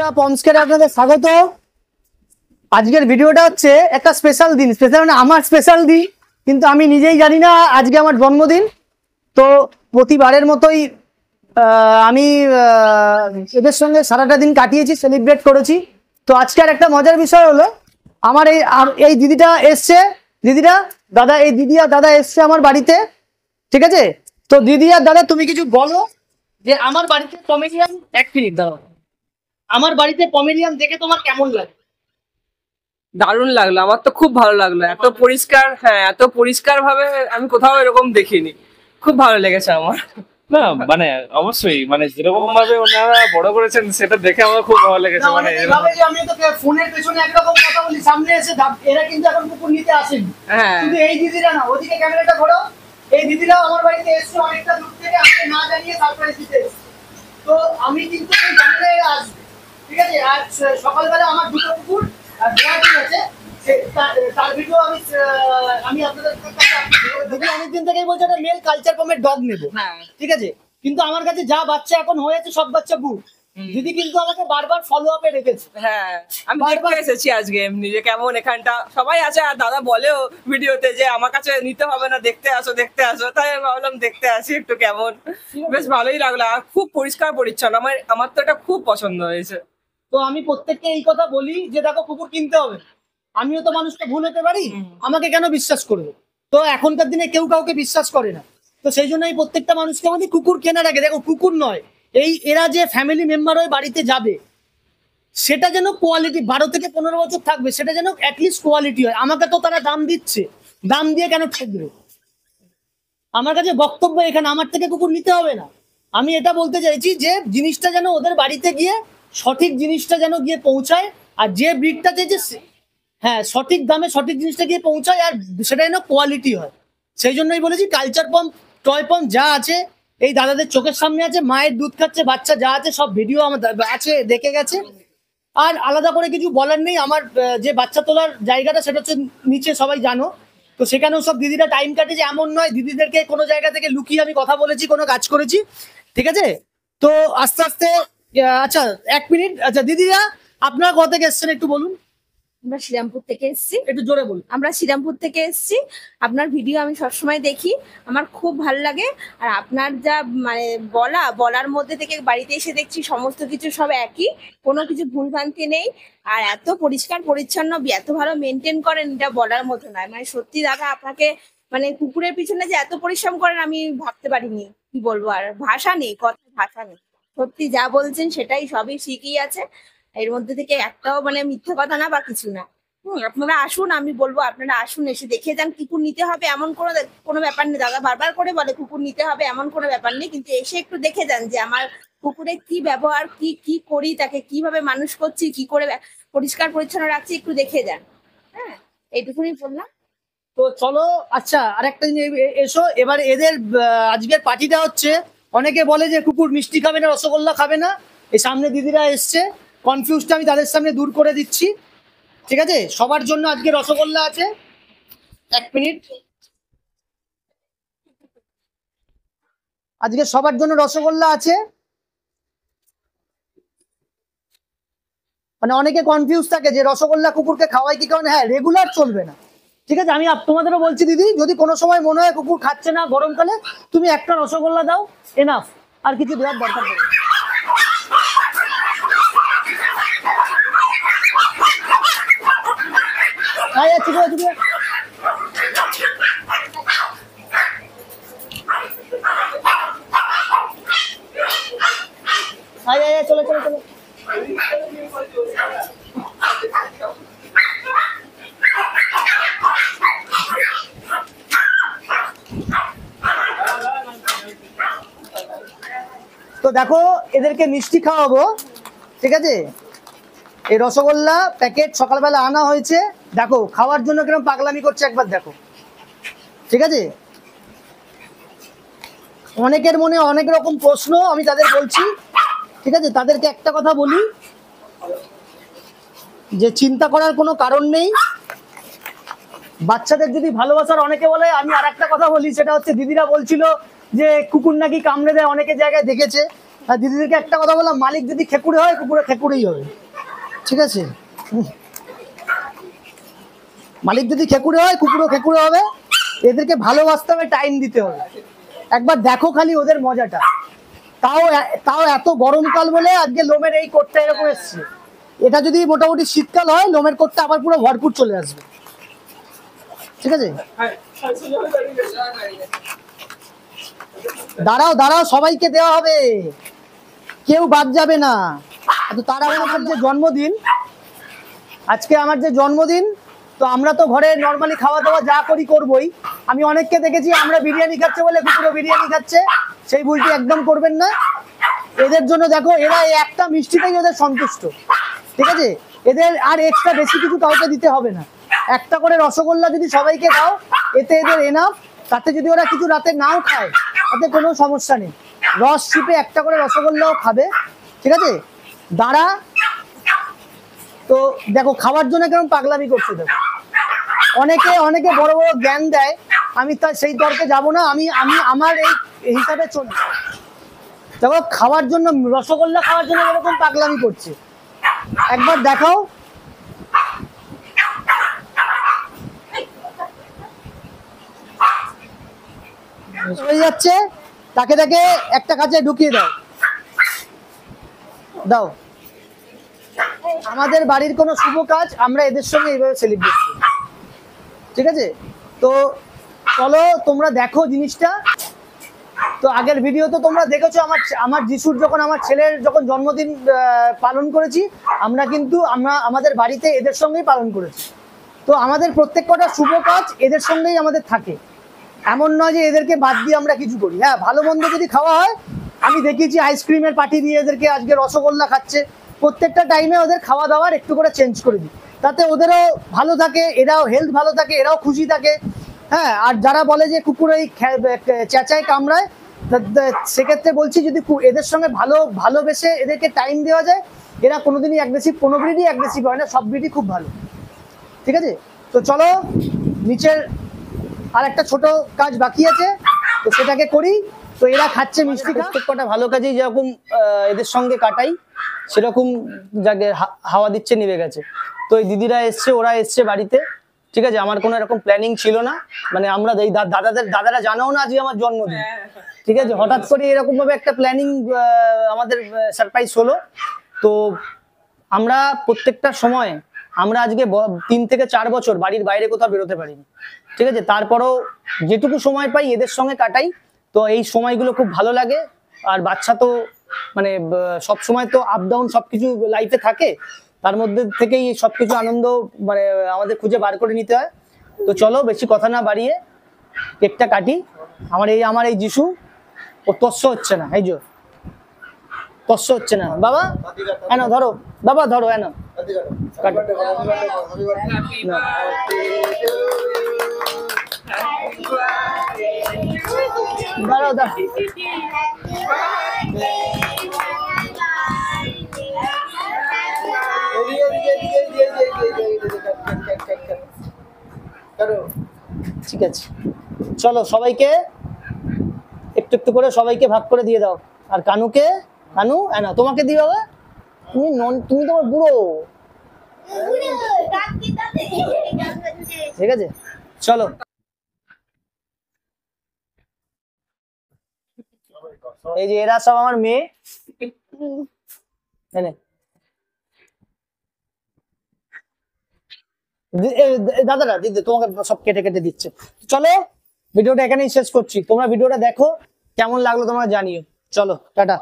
বন্ধুরা পমস্কেরে আপনাদের স্বাগত। আজকের ভিডিওটা হচ্ছে একটা স্পেশাল দিন, স্পেশাল মানে আমার স্পেশাল দিন, কিন্তু আমি নিজেই জানি না আজকে আমার জন্মদিন। তো প্রতিবারের মতোই আমি এদের সঙ্গে সারাটা দিন কাটিয়েছি, সেলিব্রেট করেছি। তো আজকের একটা মজার বিষয় হলো আমার এই দিদিটা এসছে, দাদা দিদি আর দাদা এসছে আমার বাড়িতে, ঠিক আছে? তো দিদি আর দাদা তুমি কিছু বলো যে আমার বাড়িতে কমেডিয়ান, এক মিনিট দাঁড়াও, আমার বাড়িতে কমেডিয়ান দেখে তোমার কেমন লাগে? দারুণ লাগলো, আমার তো খুব ভালো লাগলো। এত পরিষ্কার, হ্যাঁ এত পরিষ্কার ভাবে আমি কোথাও এরকম দেখিনি। খুব ভালো লেগেছে আমার। না মানে অবশ্যই মানে যেরকম ভাবে ওনারা বড় করেছেন সেটা দেখে আমার খুব ভালো লেগেছে। মানে এইভাবে যে আমি তো ফোনের পেছনে একরকম কথা বলি, সামনে এসে এরা কিন্তু এখন কুকুর নিতে আসেনি। হ্যাঁ কিন্তু এই দিদিরা না, ওদিকে ক্যামেরাটা ঘোরো, এই দিদিরা আমার বাড়িতে এসছে অনেকটা দূর থেকে, আমাকে না জানিয়ে সারপ্রাইজ দিতে এসছে। তো আমি কিন্তু জানলে আসবে, ঠিক আছে? আর সকালবেলা আমার দুটো কুকুর আর বিড়াল আছে, তার ভিডিও আমি আপনাদের কাছে অনেকদিন থেকেই বলছি একটা মেল কালচার ফর্মের ডগ নেবো, ঠিক আছে? কিন্তু আমার কাছে যা বাচ্চা এখন হয়েছে সব বাচ্চা বুক। দিদি কিন্তু আমাকে বারবার ফলো আপে রেখেছে। হ্যাঁ আমি বারবার এসেছি আজকে এমনি যে কেমন এখানটা সবাই আছে, আর দাদা বলেও ভিডিওতে যে আমার কাছে নিতে হবে না, দেখতে আসো দেখতে আসো। তাই আমি ভাবলাম দেখতে আসি একটু কেমন। বেশ ভালোই লাগলো, আর খুব পরিষ্কার পরিচ্ছন্ন। আমার তো এটা খুব পছন্দ হয়েছে। তো আমি প্রত্যেককে এই কথা বলি যে দেখো কুকুর কিনতে হবে, আমিও তো মানুষকে ভুল হতে পারি, আমাকে কেন বিশ্বাস করবে? তো এখনকার দিনে কেউ কাউকে বিশ্বাস করে না। তো সেই জন্য এই প্রত্যেকটা মানুষকে বলি কুকুর কেনার আগে দেখো, কুকুর নয়, এরা যে ফ্যামিলি মেম্বার হয়ে বাড়িতে যাবে সেটা যেন কোয়ালিটি, 12 থেকে 15 বছর থাকবে, সেটা যেন অ্যাটলিস্ট কোয়ালিটি হয়। আমাকে তো তারা দাম দিচ্ছে, দাম দিয়ে কেন ঠকবে? আমার কাছে বক্তব্য এখানে, আমার থেকে কুকুর নিতে হবে না। আমি এটা বলতে চাইছি যে জিনিসটা যেন ওদের বাড়িতে গিয়ে সঠিক জিনিসটা যেন গিয়ে পৌঁছায়, আর যে ব্রিডটা চেয়েছে হ্যাঁ সঠিক দামে সঠিক জিনিসটা গিয়ে পৌঁছায়, আর সেটা যেন কোয়ালিটি হয়। সেই জন্যই বলেছি কালচার পাম্প, টয় পাম্প যা আছে এই দাদাদের চোখের সামনে আছে, মায়ের দুধ খাচ্ছে, বাচ্চা যা আছে সব ভিডিও আমার আছে, দেখে গেছে। আর আলাদা করে কিছু বলার নেই। আমার যে বাচ্চা তোলার জায়গাটা সেটা হচ্ছে নিচে, সবাই জানো। তো সেখানেও সব দিদিরা টাইম কাটেছে, এমন নয় দিদিদেরকে কোনো জায়গা থেকে লুকিয়ে আমি কথা বলেছি, কোনো কাজ করেছি, ঠিক আছে? তো আস্তে আস্তে আচ্ছা 1 মিনিট, আচ্ছা দিদিরা আপনারা কোথা থেকে এসছেন একটু বলুন। আমরা শ্রীরামপুর থেকে এসেছি। একটু জোরে বলুন। আমরা শ্রীরামপুর থেকে এসেছি। আপনার ভিডিও আমি সবসময় দেখি, আমার খুব ভালো লাগে। আর আপনার যা মানে বলার মধ্যে থেকে বাড়িতে এসে দেখছি সমস্ত কিছু সব একই, কোনো কিছু ভুলভ্রান্তি নেই। আর এত পরিষ্কার পরিচ্ছন্ন, এত ভালো মেনটেন করেন, এটা বলার মতো নয়। মানে সত্যি দাদা আপনাকে, মানে কুকুরের পিছনে যে এত পরিশ্রম করেন আমি ভাবতে পারিনি। কি বলবো, আর ভাষা নেই, কথা ভাষা নেই। সত্যি যা বলছেন সেটাই, সবই ঠিকই আছে। এর মধ্যে থেকে একটাও মানে মিথ্যা কথা না বা কিছু না। আপনারা আসুন, আমি বলবো আপনারা আসুন, এসে দেখে যান। কুকুর নিতে হবে এমন কোনো ব্যাপার নেই। দাদা বারবার করে বলে কুকুর নিতে হবে এমন কোনো ব্যাপার নেই, কিন্তু এসে একটু দেখে যান যে আমার কুকুরের কি ব্যবহার, কি করি, তাকে কিভাবে মানুষ করছি, কি করে পরিষ্কার পরিচ্ছন্ন রাখছি, একটু দেখে যান। হ্যাঁ এইটুকুনি বললাম। তো চলো, আচ্ছা আরেকটা জিনিস এসো এবার। এদের আজকের পার্টিটা হচ্ছে, অনেকে বলে যে কুকুর মিষ্টি খাবে না, রসগোল্লা খাবে না। এই সামনে দিদিরা এসছে, কনফিউজটা আমি তাদের সামনে দূর করে দিচ্ছি, ঠিক আছে? সবার জন্য আজকে রসগোল্লা আছে। 1 মিনিট, আজকে সবার জন্য রসগোল্লা আছে। মানে অনেকে কনফিউজ থাকে যে রসগোল্লা কুকুরকে খাওয়াই কি কারণে। হ্যাঁ, রেগুলার চলবে না, ঠিক আছে? আমি তোমাদেরও বলছি দিদি, যদি কোনো সময় মনে হয় কুকুর খাচ্ছে না গরমকালে, তুমি একটা রসগোল্লা দাও, এনাফ, আর কিছু দেওয়ার দরকার নেই। ঠিক আছে, ঠিক আছে। চলো চলো চলো। তো দেখো এদেরকে মিষ্টি খাওয়াবো, ঠিক আছে? এই রসগোল্লা প্যাকেট সকালবেলা আনা হয়েছে, দেখো খাওয়ার জন্য কিরকম পাগলামি করছে একবার দেখো, ঠিক আছে? অনেকের মনে অনেক রকম প্রশ্ন, আমি তাদের বলছি, ঠিক আছে? তাদেরকে একটা কথা বলি যে চিন্তা করার কোনো কারণ নেই। বাচ্চাদের যদি ভালোবাসার, অনেকে বলে, আমি আর একটা কথা বলি, সেটা হচ্ছে দিদিরা বলছিল যে কুকুর নাকি কামড়ে দেয়, অনেকে জায়গায় দেখেছে। আর দিদিদেরকে একটা কথা বললাম, মালিক যদি খেকুড়ে হয় কুকুরে খেকুড়েই হবে, ঠিক আছে? মালিক যদি খেকুড়ে হয় কুকুরও খেকুড়ে হবে। এদেরকে ভালোবাসতে হবে, টাইম দিতে হবে। একবার দেখো খালি ওদের মজাটা। তাও এত গরমকাল বলে আজকে লোমের এই কোটটা এরকম এসছে। এটা যদি মোটামুটি শীতকাল হয় লোমের কোটটা আবার পুরো ভরপুর চলে আসবে, ঠিক আছে? দাঁড়াও দাঁড়াও, সবাইকে দেওয়া হবে, কেউ বাদ যাবে না। তার আগে আমার যে জন্মদিন, আজকে আমার যে জন্মদিন, তো আমরা তো ঘরে নর্মালি খাওয়া দাওয়া যা করি করবোই। আমি অনেককে দেখেছি আমরা বিরিয়ানি খাচ্ছে বলে কুকুরও বিরিয়ানি খাচ্ছে, সেই ভুলটি একদম করবেন না। এদের জন্য দেখো, এরা এই একটা মিষ্টিতেই ওদের সন্তুষ্ট, ঠিক আছে? এদের আর এক্সট্রা বেশি কিছু কাউকে দিতে হবে না। একটা করে রসগোল্লা যদি সবাইকে দাও, এতে এদের এনাফ। তাতে যদি ওরা কিছু রাতে নাও খায় তাতে কোনো সমস্যা নেই, রস চিপে একটা করে রসগোল্লাও খাবে, ঠিক আছে? দাঁড়া, তো দেখো খাওয়ার জন্য কেমন পাগলামি করছে। দেখো অনেকে বড় বড় জ্ঞান দেয়, আমি তার সেই তর্কে যাব না। আমি আমার এই হিসাবে চলি। দেখো খাওয়ার জন্য, রসগোল্লা খাওয়ার জন্য এরকম পাগলামি করছে, একবার দেখাও। হয়ে যাচ্ছে, তাকে একটা কাছে ঢুকিয়ে দাও। দাও, আমাদের বাড়ির কোনো শুভ কাজ আমরা এদের সঙ্গে এইভাবে সেলিব্রেট করি, ঠিক আছে? তো চলো তোমরা দেখো জিনিসটা। তো আগের ভিডিও তো তোমরা দেখেছো, আমার যিশুর যখন, আমার ছেলের যখন জন্মদিন পালন করেছি, আমরা কিন্তু আমাদের বাড়িতে এদের সঙ্গেই পালন করেছি। তো আমাদের প্রত্যেক কটা শুভ কাজ এদের সঙ্গেই আমাদের থাকে, এমন নয় যে এদেরকে বাদ দিয়ে আমরা কিছু করি। হ্যাঁ, ভালো মন্দ যদি খাওয়া হয়, আমি দেখেছি আইসক্রিমের পার্টি দিয়ে এদেরকে, আজকে রসগোল্লা খাচ্ছে। প্রত্যেকটা টাইমে ওদের খাওয়া দাওয়ার একটু করে চেঞ্জ করে দিই, তাতে ওদেরও ভালো থাকে, এরাও হেলথ ভালো থাকে, এরাও খুশি থাকে। হ্যাঁ, আর যারা বলে যে কুকুর এই চেঁচায় কামড়ায়, সেক্ষেত্রে বলছি যদি এদের সঙ্গে ভালোবেসে এদেরকে টাইম দেওয়া যায়, এরা কোনোদিনই অ্যাগ্রেসিভ, কোনো ব্রিডই অ্যাগ্রেসিভ হয় না, সব ব্রিডই খুব ভালো, ঠিক আছে? তো চলো, নিচের আর একটা ছোট কাজ বাকি আছে, তো সেটাকে করি। তো এরা খাচ্ছে মিষ্টি, প্রত্যেক কটা ভালো কাজেই যেরকম এদের সঙ্গে কাটাই, সেরকম যাকে হাওয়া দিচ্ছে নিভে গেছে। তো এই দিদিরা এসছে, ওরা এসছে বাড়িতে, ঠিক আছে? আমার কোনো এরকম প্ল্যানিং ছিল না, মানে আমরা এই দাদারা জানাও না আজকে আমার জন্মদিন, ঠিক আছে? হঠাৎ করে এরকম ভাবে একটা প্ল্যানিং আমাদের সারপ্রাইজ হলো। তো আমরা প্রত্যেকটা সময়, আমরা আজকে 3 থেকে 4 বছর বাড়ির বাইরে কোথাও বেরোতে পারিনি, ঠিক আছে? তারপরও যেটুকু সময় পাই এদের সঙ্গে কাটাই। তো এই সময়গুলো খুব ভালো লাগে। আর বাচ্চা তো মানে সব সময় তো আপ ডাউন সবকিছু লাইফে থাকে, তার মধ্যে থেকেই সবকিছু আনন্দ মানে আমাদের খুঁজে বার করে নিতে হয়। তো চলো বেশি কথা না বাড়িয়ে কেকটা কাটি। আমার এই যিশু, ও তস্য হচ্ছে না, এই যে তস্য হচ্ছে না। বাবা এনো ধরো, বাবা ধরো, এনো দাঁড়াও দাঁড়াও। ঠিক আছে, চলো সবাইকে একটু একটু করে সবাইকে ভাগ করে দিয়ে দাও। আর কানু না তোমাকে দিয়ে বাবা, তুমি তোমার বুড়ো, ঠিক আছে? চলো এই যে এরা সব আমার মেয়ে, দাদারা দিদি তোমাকে সব কেটে কেটে দিচ্ছে। চলো ভিডিওটা এখানেই শেষ করছি, তোমরা ভিডিওটা দেখো, কেমন লাগলো তোমরা জানিও। চলো টাটা।